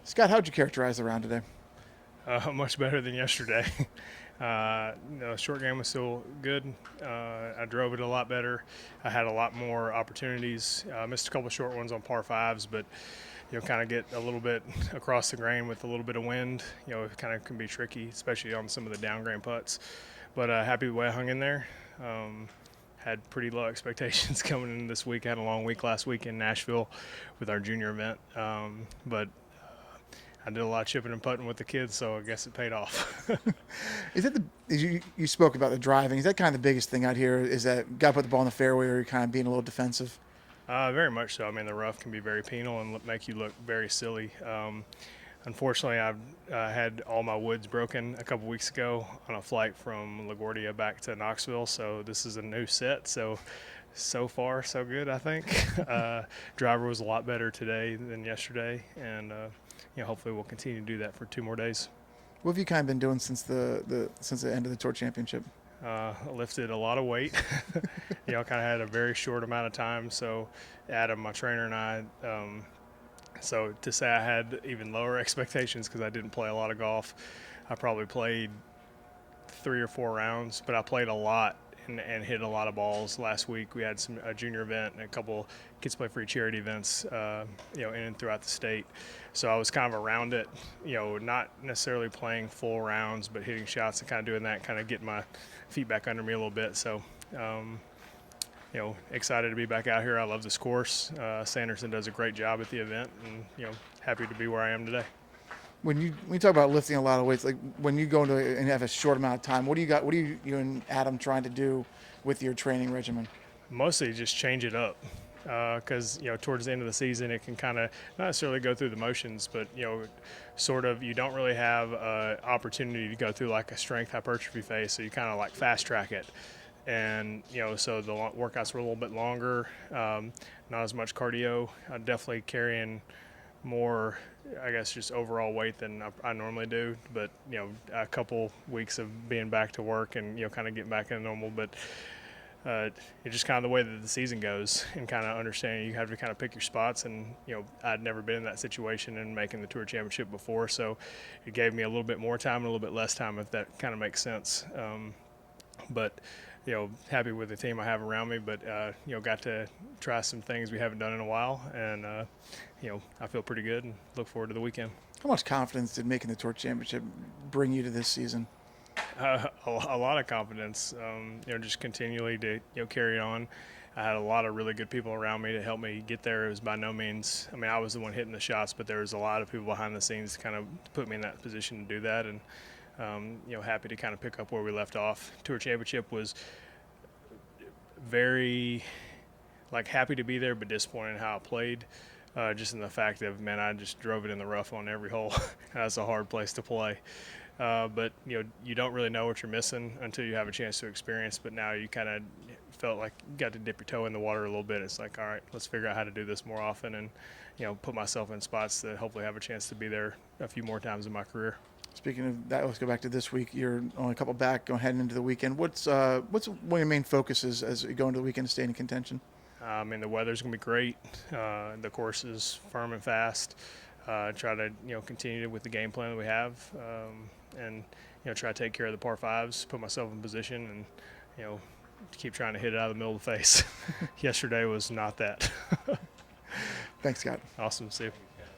Scott, how'd you characterize the round today? Much better than yesterday. Short game was still good. I drove it a lot better. I had a lot more opportunities. Missed a couple short ones on par fives, but kind of get a little bit across the grain with a little bit of wind. It kind of can be tricky, especially on some of the down grain putts. But happy the way I hung in there. Had pretty low expectations coming in this week. I had a long week last week in Nashville with our junior event, but I did a lot of chipping and putting with the kids, so I guess it paid off. Is that you spoke about the driving? Is that kind of the biggest thing out here? Is that got to put the ball in the fairway, or you're kind of being a little defensive? Very much so. I mean, the rough can be very penal and make you look very silly. Unfortunately, I've had all my woods broken a couple weeks ago on a flight from LaGuardia back to Knoxville, so this is a new set. So far, so good, I think. Driver was a lot better today than yesterday, and hopefully we'll continue to do that for 2 more days. What have you kind of been doing since the end of the tour championship? Lifted a lot of weight. Kind of had a very short amount of time. So Adam, my trainer, and I. So to say I had even lower expectations because I didn't play a lot of golf. I probably played 3 or 4 rounds, but I played a lot and hit a lot of balls last week. We had a junior event and a couple kids play free charity events, in and throughout the state. So I was kind of around it, not necessarily playing full rounds, but hitting shots and kind of doing that, kind of getting my feet back under me a little bit. So, excited to be back out here. I love this course. Sanderson does a great job at the event, and happy to be where I am today. When you talk about lifting a lot of weights, like when you go into and have a short amount of time, what do you got? What are you and Adam trying to do with your training regimen? Mostly just change it up. Because towards the end of the season it can kind of not necessarily go through the motions, but sort of you don't really have an opportunity to go through like a strength hypertrophy phase, so you kind of like fast track it, and so the workouts were a little bit longer, not as much cardio. I'm definitely carrying more, I guess, just overall weight than I normally do, but a couple weeks of being back to work and kind of getting back into normal, but it's just kind of the way that the season goes, and kind of understanding you have to kind of pick your spots. And I'd never been in that situation and making the tour championship before, so it gave me a little bit more time and a little bit less time, if that kind of makes sense. But happy with the team I have around me, but got to try some things we haven't done in a while, and I feel pretty good and look forward to the weekend. How much confidence did making the tour championship bring you to this season? A lot of confidence, just continually to carry on. I had a lot of really good people around me to help me get there. It was by no means, I mean, I was the one hitting the shots, but there was a lot of people behind the scenes to kind of put me in that position to do that, and happy to kind of pick up where we left off. Tour championship was very, happy to be there, but disappointed in how I played. Just in the fact of, man, I just drove it in the rough on every hole. That's a hard place to play. But you don't really know what you're missing until you have a chance to experience. But now you kind of felt like you got to dip your toe in the water a little bit. It's like, all right, let's figure out how to do this more often, and put myself in spots to hopefully have a chance to be there a few more times in my career. Speaking of that, let's go back to this week. You're only a couple back, going heading into the weekend. What's one of your main focuses as you go into the weekend to stay in contention? I mean, the weather's going to be great. The course is firm and fast. Try to continue with the game plan that we have, and try to take care of the par fives, put myself in position, and keep trying to hit it out of the middle of the face. Yesterday was not that. Thanks, Scott. Awesome. See you.